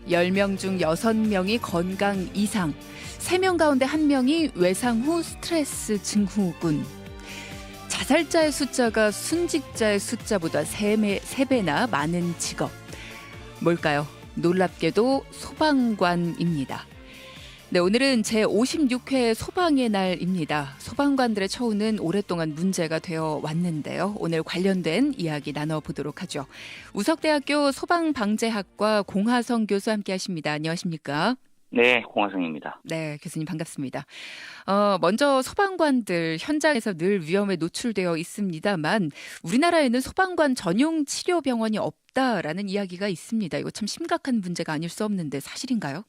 10명 중 6명이 건강 이상, 3명 가운데 1명이 외상 후 스트레스 증후군. 자살자의 숫자가 순직자의 숫자보다 3배나 많은 직업. 뭘까요? 놀랍게도 소방관입니다. 네, 오늘은 제56회 소방의 날입니다. 소방관들의 처우는 오랫동안 문제가 되어 왔는데요. 오늘 관련된 이야기 나눠보도록 하죠. 우석대학교 소방방재학과 공하성 교수 함께하십니다. 안녕하십니까? 네, 공하성입니다. 네, 교수님 반갑습니다. 먼저 소방관들 현장에서 늘 위험에 노출되어 있습니다만 우리나라에는 소방관 전용 치료병원이 없다라는 이야기가 있습니다. 이거 참 심각한 문제가 아닐 수 없는데 사실인가요?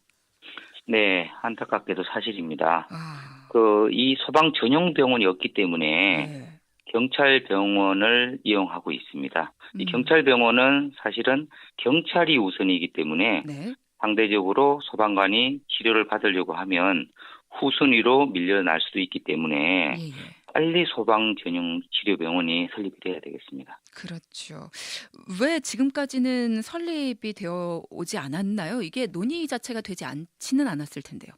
네, 안타깝게도 사실입니다. 아, 이 소방 전용 병원이 없기 때문에 네. 경찰 병원을 이용하고 있습니다. 이 경찰 병원은 사실은 경찰이 우선이기 때문에 네. 상대적으로 소방관이 치료를 받으려고 하면 후순위로 밀려날 수도 있기 때문에 예, 예. 빨리 소방 전용 치료병원이 설립이 돼야 되겠습니다. 그렇죠. 왜 지금까지는 설립이 되어 오지 않았나요? 이게 논의 자체가 되지 않지는 않았을 텐데요.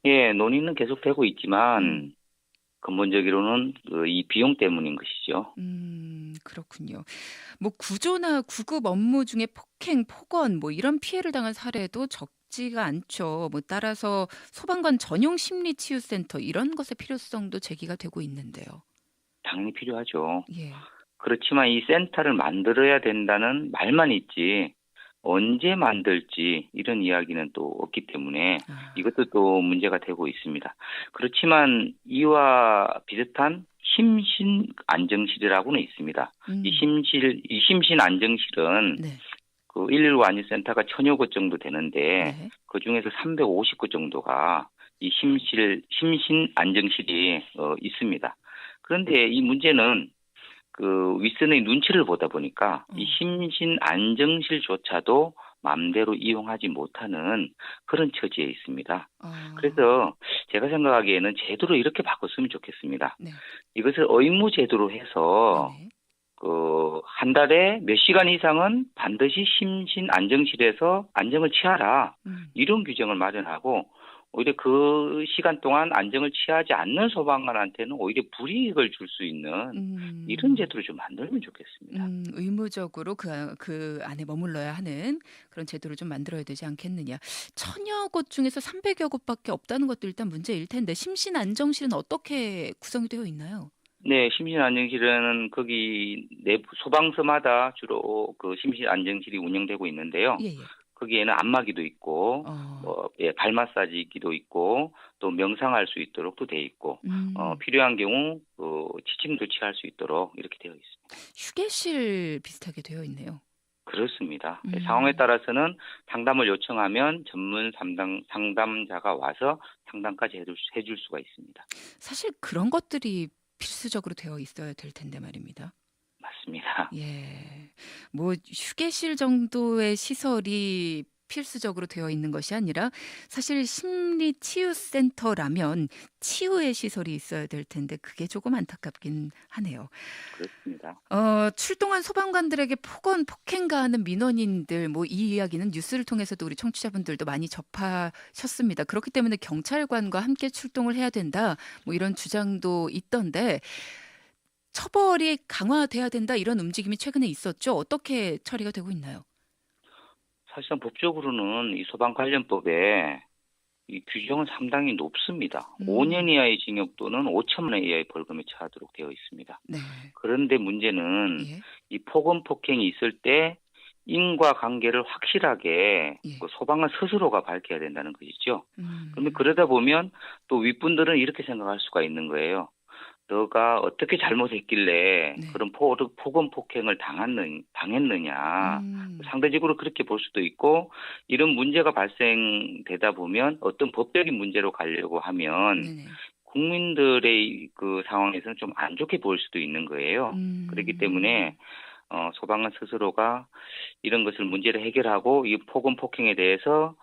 예, 논의는 계속되고 있지만 근본적으로는 이 비용 때문인 것이죠. 그렇군요. 뭐 구조나 구급 업무 중에 폭행, 폭언 뭐 이런 피해를 당한 사례도 적지가 않죠. 뭐 따라서 소방관 전용 심리치유센터 이런 것의 필요성도 제기가 되고 있는데요. 당연히 필요하죠. 예. 그렇지만 이 센터를 만들어야 된다는 말만 있지 언제 만들지 이런 이야기는 또 없기 때문에 이것도 또 문제가 되고 있습니다. 그렇지만 이와 비슷한 심신 안정실이라고는 있습니다. 이 심신 안정실은 네. 그 119 안전센터가 1,000여 곳 정도 되는데 네. 그 중에서 350곳 정도가 이 심신 안정실이 있습니다. 그런데 이 문제는 그 윗선의 눈치를 보다 보니까 이 심신 안정실조차도 마음대로 이용하지 못하는 그런 처지에 있습니다. 그래서 제가 생각하기에는 제도로 이렇게 바꿨으면 좋겠습니다. 네. 이것을 의무 제도로 해서 네네. 한 달에 몇 시간 이상은 반드시 심신 안정실에서 안정을 취하라. 이런 규정을 마련하고 오히려 그 시간 동안 안정을 취하지 않는 소방관한테는 오히려 불이익을 줄 수 있는 이런 제도를 좀 만들면 좋겠습니다. 의무적으로 그 안에 머물러야 하는 그런 제도를 좀 만들어야 되지 않겠느냐. 1,000여 곳 중에서 300여 곳밖에 없다는 것도 일단 문제일 텐데 심신 안정실은 어떻게 구성이 되어 있나요? 네, 심신 안정실은 거기 내부 소방서마다 주로 그 심신 안정실이 운영되고 있는데요. 예, 예. 거기에는 안마기도 있고, 발 마사지기도 있고, 또 명상할 수 있도록도 돼 있고, 필요한 경우 지침 조치할 수 있도록 이렇게 되어 있습니다. 휴게실 비슷하게 되어 있네요. 그렇습니다. 상황에 따라서는 상담을 요청하면 전문 상담자가 와서 상담까지 해줄 수가 있습니다. 사실 그런 것들이 필수적으로 되어 있어야 될 텐데 말입니다. 맞습니다. 예. 뭐 휴게실 정도의 시설이 필수적으로 되어 있는 것이 아니라 사실 심리치유센터라면 치유의 시설이 있어야 될 텐데 그게 조금 안타깝긴 하네요. 그렇습니다. 출동한 소방관들에게 폭언, 폭행 가하는 민원인들 뭐 이 이야기는 뉴스를 통해서도 우리 청취자분들도 많이 접하셨습니다. 그렇기 때문에 경찰관과 함께 출동을 해야 된다. 뭐 이런 주장도 있던데 처벌이 강화돼야 된다 이런 움직임이 최근에 있었죠. 어떻게 처리가 되고 있나요? 사실상 법적으로는 이 소방관련법에 이 규정은 상당히 높습니다. 5년 이하의 징역 또는 5천만 원 이하의 벌금에 처하도록 되어 있습니다. 네. 그런데 그런데 문제는 이 폭언 폭행이 있을 때 인과관계를 확실하게 그 소방관 스스로가 밝혀야 된다는 것이죠. 그런데 그러다 보면 또 윗분들은 이렇게 생각할 수가 있는 거예요. 너가 어떻게 잘못했길래 그런 폭언 폭행을 당했느냐. 상대적으로 그렇게 볼 수도 있고 이런 문제가 발생되다 보면 어떤 법적인 문제로 가려고 하면 국민들의 그 상황에서는 좀 안 좋게 보일 수도 있는 거예요. 그렇기 때문에 소방관 스스로가 이런 것을 문제를 해결하고 이 폭언 폭행에 대해서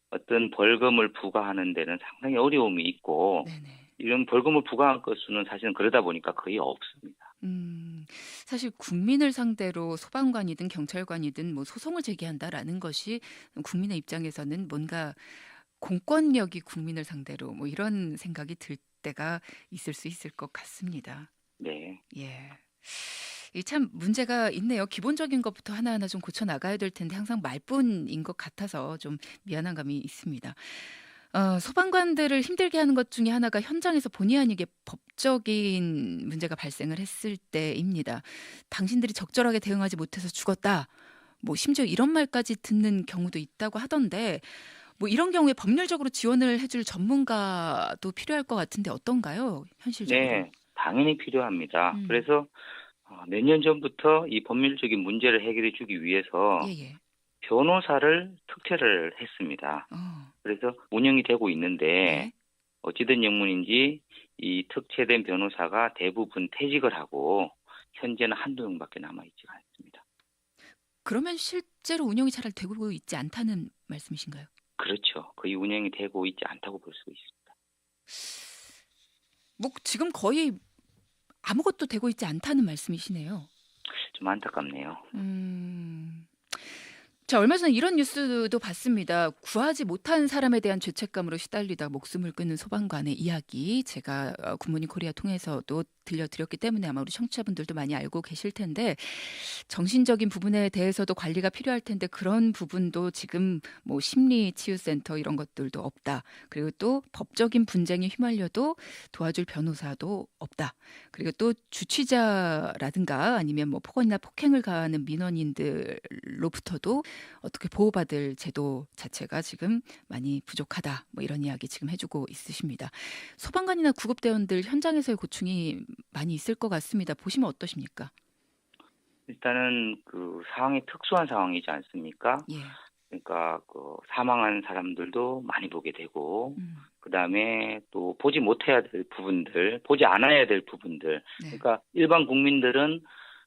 어떤 벌금을 부과하는 데는 상당히 어려움이 있고 이런 벌금을 부과할 것수는 사실은 그러다 보니까 거의 없습니다. 사실 국민을 상대로 소방관이든 경찰관이든 뭐 소송을 제기한다라는 것이 국민의 입장에서는 뭔가 공권력이 국민을 상대로 뭐 이런 생각이 들 때가 있을 수 있을 것 같습니다. 네. 예. 이 참 문제가 있네요. 기본적인 것부터 하나하나 좀 고쳐 나가야 될 텐데 항상 말뿐인 것 같아서 좀 미안한 감이 있습니다. 소방관들을 힘들게 하는 것 중에 하나가 현장에서 본의 아니게 법적인 문제가 발생을 했을 때입니다. 당신들이 적절하게 대응하지 못해서 죽었다. 뭐 심지어 이런 말까지 듣는 경우도 있다고 하던데 뭐 이런 경우에 법률적으로 지원을 해줄 전문가도 필요할 것 같은데 어떤가요? 현실적으로. 네, 당연히 필요합니다. 음. 그래서 몇 년 전부터 이 법률적인 문제를 해결해 주기 위해서 예예. 변호사를 특채를 했습니다. 그래서 운영이 되고 있는데 네. 어찌된 영문인지 이 특채된 변호사가 대부분 퇴직을 하고 현재는 한두 명밖에 남아있지가 않습니다. 그러면 실제로 운영이 잘 되고 있지 않다는 말씀이신가요? 그렇죠. 거의 운영이 되고 있지 않다고 볼 수 있습니다. 뭐 지금 거의 아무것도 되고 있지 않다는 말씀이시네요. 좀 안타깝네요. 자, 얼마 전에 이런 뉴스도 봤습니다. 구하지 못한 사람에 대한 죄책감으로 시달리다 목숨을 끊는 소방관의 이야기. 제가 굿모닝 코리아 통해서도 들려드렸기 때문에 아마 우리 청취자분들도 많이 알고 계실 텐데 정신적인 부분에 대해서도 관리가 필요할 텐데 그런 부분도 지금 뭐 심리치유센터 이런 것들도 없다. 그리고 또 법적인 분쟁에 휘말려도 도와줄 변호사도 없다. 그리고 또 주치자라든가 아니면 뭐 폭언이나 폭행을 가하는 민원인들로부터도 어떻게 보호받을 제도 자체가 지금 많이 부족하다. 뭐 이런 이야기 지금 해주고 있으십니다. 소방관이나 구급대원들 현장에서의 고충이 많이 있을 것 같습니다. 보시면 어떠십니까? 일단은 그 상황이 특수한 상황이지 않습니까? 예. 그러니까 그 사망한 사람들도 많이 보게 되고 그다음에 또 보지 못해야 될 부분들, 보지 않아야 될 부분들. 네. 그러니까 일반 국민들은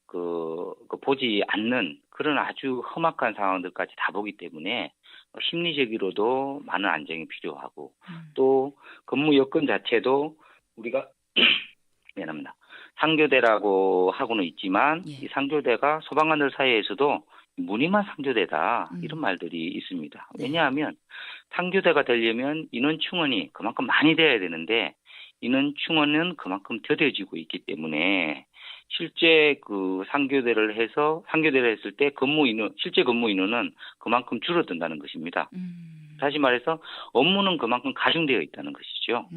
그 보지 않는 그런 아주 험악한 상황들까지 다 보기 때문에 심리적으로도 많은 안정이 필요하고 또 근무 여건 자체도 우리가 미안합니다. 상교대라고 하고는 있지만 예. 이 상교대가 소방관들 사이에서도 무늬만 상교대다 이런 말들이 있습니다. 네. 왜냐하면 상교대가 되려면 인원 충원이 그만큼 많이 돼야 되는데 인원 충원은 그만큼 더뎌지고 있기 때문에 실제 그 상교대를 했을 때 실제 근무 인원은 그만큼 줄어든다는 것입니다. 다시 말해서 업무는 그만큼 가중되어 있다는 것이죠.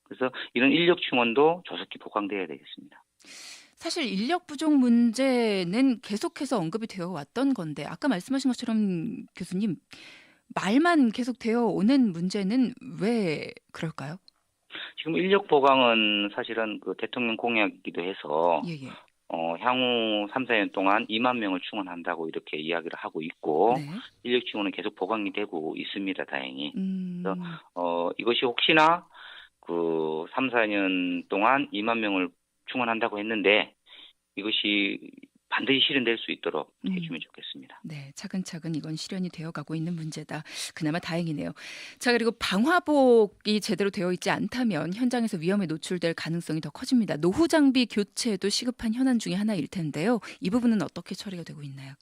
그래서 이런 인력 충원도 조속히 보강돼야 되겠습니다. 사실 인력 부족 문제는 계속해서 언급이 되어 왔던 건데 아까 말씀하신 것처럼 교수님 말만 계속 되어 오는 문제는 왜 그럴까요? 지금 인력 보강은 사실은 그 대통령 공약이기도 해서 예예. 향후 3, 4년 동안 2만 명을 충원한다고 이렇게 이야기를 하고 있고 네. 인력 충원은 계속 보강이 되고 있습니다. 다행히. 그래서 이것이 혹시나 그 3, 4년 동안 2만 명을 충원한다고 했는데 이것이 반드시 실현될 수 있도록 해주면 좋겠습니다. 네, 차근차근 이건 실현이 되어가고 있는 문제다. 그나마 다행이네요. 자, 그리고 방화복이 제대로 되어 있지 않다면 현장에서 위험에 노출될 가능성이 더 커집니다. 노후 장비 교체도 시급한 현안 중에 하나일 텐데요. 이 부분은 어떻게 처리가 되고 있나요?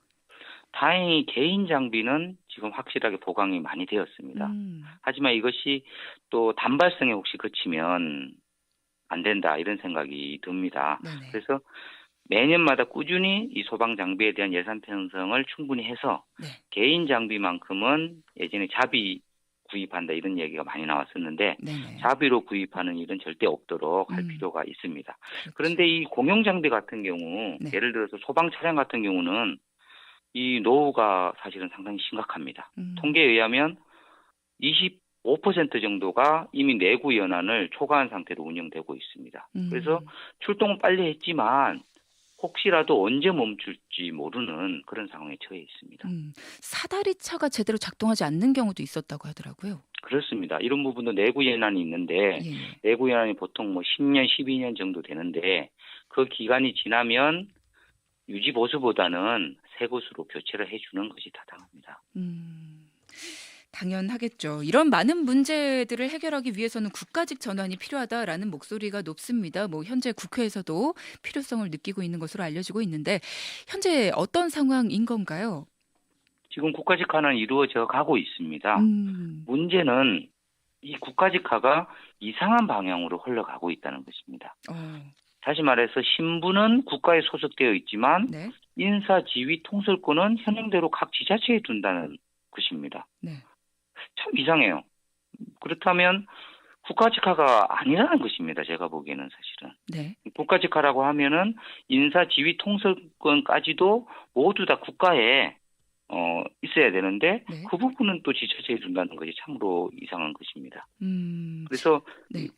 다행히 개인 장비는 지금 확실하게 보강이 많이 되었습니다. 하지만 이것이 또 단발성에 혹시 그치면 안 된다 이런 생각이 듭니다. 네네. 그래서 매년마다 꾸준히 이 소방 장비에 대한 예산 편성을 충분히 해서 네. 개인 장비만큼은 예전에 자비 구입한다 이런 얘기가 많이 나왔었는데 네네. 자비로 구입하는 일은 절대 없도록 할 필요가 있습니다. 그렇죠. 그런데 이 공용 장비 같은 경우 네. 예를 들어서 소방 차량 같은 경우는 이 노후가 사실은 상당히 심각합니다. 통계에 의하면 25% 정도가 이미 내구 연한을 초과한 상태로 운영되고 있습니다. 그래서 출동은 빨리 했지만 혹시라도 언제 멈출지 모르는 그런 상황에 처해 있습니다. 사다리 차가 제대로 작동하지 않는 경우도 있었다고 하더라고요. 그렇습니다. 이런 부분도 내구 연한이 있는데 예. 내구 연한이 보통 뭐 10년, 12년 정도 되는데 그 기간이 지나면 유지 보수보다는 새 것으로 교체를 해주는 것이 타당합니다. 당연하겠죠. 이런 많은 문제들을 해결하기 위해서는 국가직 전환이 필요하다라는 목소리가 높습니다. 뭐 현재 국회에서도 필요성을 느끼고 있는 것으로 알려지고 있는데 현재 어떤 상황인 건가요? 지금 국가직화는 이루어져 가고 있습니다. 문제는 이 국가직화가 이상한 방향으로 흘러가고 있다는 것입니다. 다시 말해서 신분은 국가에 소속되어 있지만 네. 인사, 지위, 통솔권은 현행대로 각 지자체에 둔다는 것입니다. 네. 참 이상해요. 그렇다면 국가직화가 아니라는 것입니다. 제가 보기에는 사실은. 네. 국가직화라고 하면은 인사, 지위, 통솔권까지도 모두 다 국가에 있어야 되는데 네. 그 부분은 또 지자체에 둔다는 것이 참으로 이상한 것입니다. 그래서 네.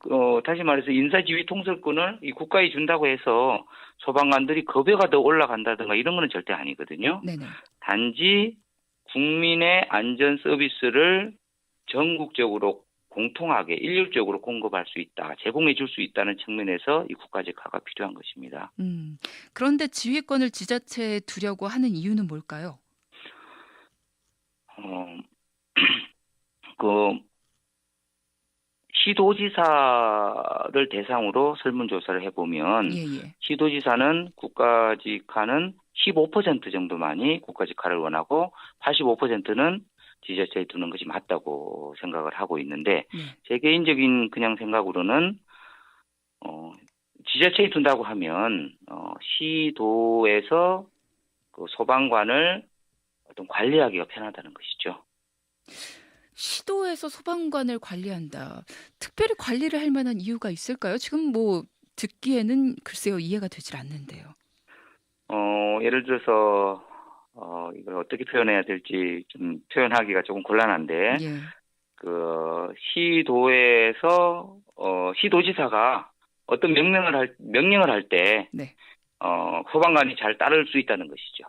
다시 말해서 인사지휘 통솔권을 이 국가에 준다고 해서 소방관들이 급여가 더 올라간다든가 이런 거는 절대 아니거든요. 네네. 단지 국민의 안전 서비스를 전국적으로 공통하게 일률적으로 공급할 수 있다, 제공해 줄 수 있다는 측면에서 이 국가직화가 필요한 것입니다. 그런데 지휘권을 지자체에 두려고 하는 이유는 뭘까요? 시도지사를 대상으로 설문조사를 해보면 시도지사는 국가직화는 15% 정도만이 국가직화를 원하고 85%는 지자체에 두는 것이 맞다고 생각을 하고 있는데 제 개인적인 그냥 생각으로는 지자체에 둔다고 하면 시도에서 그 소방관을 어떤 관리하기가 편하다는 것이죠. 시도에서 소방관을 관리한다. 특별히 관리를 할 만한 이유가 있을까요? 지금 뭐 듣기에는 글쎄요 이해가 되질 않는데요. 예를 들어서 이걸 어떻게 표현해야 될지 좀 표현하기가 조금 곤란한데 그 시도에서 시도지사가 어떤 명령을 할 때 네. 소방관이 잘 따를 수 있다는 것이죠.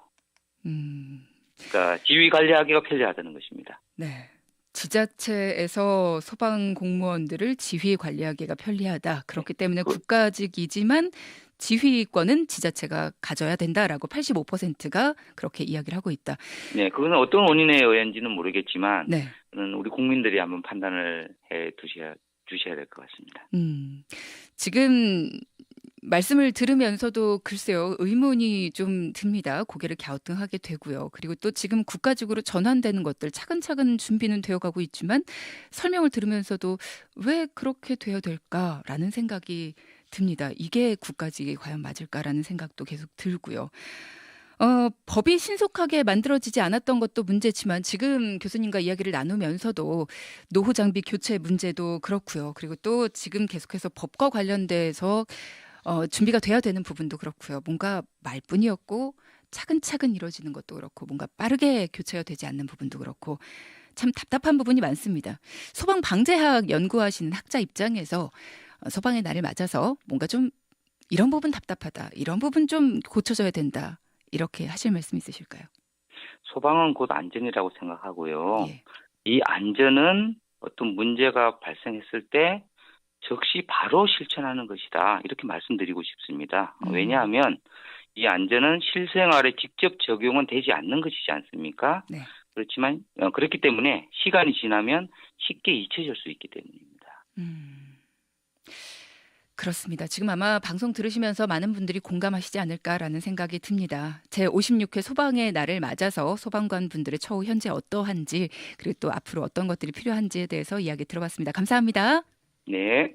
그러니까 지휘 관리하기가 편리하다는 것입니다. 네. 지자체에서 소방 공무원들을 지휘 관리하기가 편리하다. 그렇기 때문에 국가직이지만 지휘권은 지자체가 가져야 된다라고 85%가 그렇게 이야기를 하고 있다. 네, 그거는 어떤 원인에 의한지는 모르겠지만 네. 우리 국민들이 한번 판단을 해 주셔야 될 것 같습니다. 지금 말씀을 들으면서도 글쎄요 의문이 좀 듭니다. 고개를 갸우뚱하게 되고요. 그리고 또 지금 국가직으로 전환되는 것들 차근차근 준비는 되어가고 있지만 설명을 들으면서도 왜 그렇게 되어야 될까라는 생각이 듭니다. 이게 국가직이 과연 맞을까라는 생각도 계속 들고요. 법이 신속하게 만들어지지 않았던 것도 문제지만 지금 교수님과 이야기를 나누면서도 노후 장비 교체 문제도 그렇고요. 그리고 또 지금 계속해서 법과 관련돼서 준비가 돼야 되는 부분도 그렇고요. 뭔가 말뿐이었고 차근차근 이루어지는 것도 그렇고 뭔가 빠르게 교체가 되지 않는 부분도 그렇고 참 답답한 부분이 많습니다. 소방방재학 연구하시는 학자 입장에서 소방의 날을 맞아서 뭔가 좀 이런 부분 답답하다. 이런 부분 좀 고쳐져야 된다. 이렇게 하실 말씀 있으실까요? 소방은 곧 안전이라고 생각하고요. 이 안전은 어떤 문제가 발생했을 때 즉시 바로 실천하는 것이다. 이렇게 말씀드리고 싶습니다. 왜냐하면 이 안전은 실생활에 직접 적용은 되지 않는 것이지 않습니까? 네. 그렇지만 그렇기 때문에 시간이 지나면 쉽게 잊혀질 수 있기 때문입니다. 그렇습니다. 지금 아마 방송 들으시면서 많은 분들이 공감하시지 않을까라는 생각이 듭니다. 제56회 소방의 날을 맞아서 소방관 분들의 처우 현재 어떠한지 그리고 또 앞으로 어떤 것들이 필요한지에 대해서 이야기 들어봤습니다. 감사합니다. 네.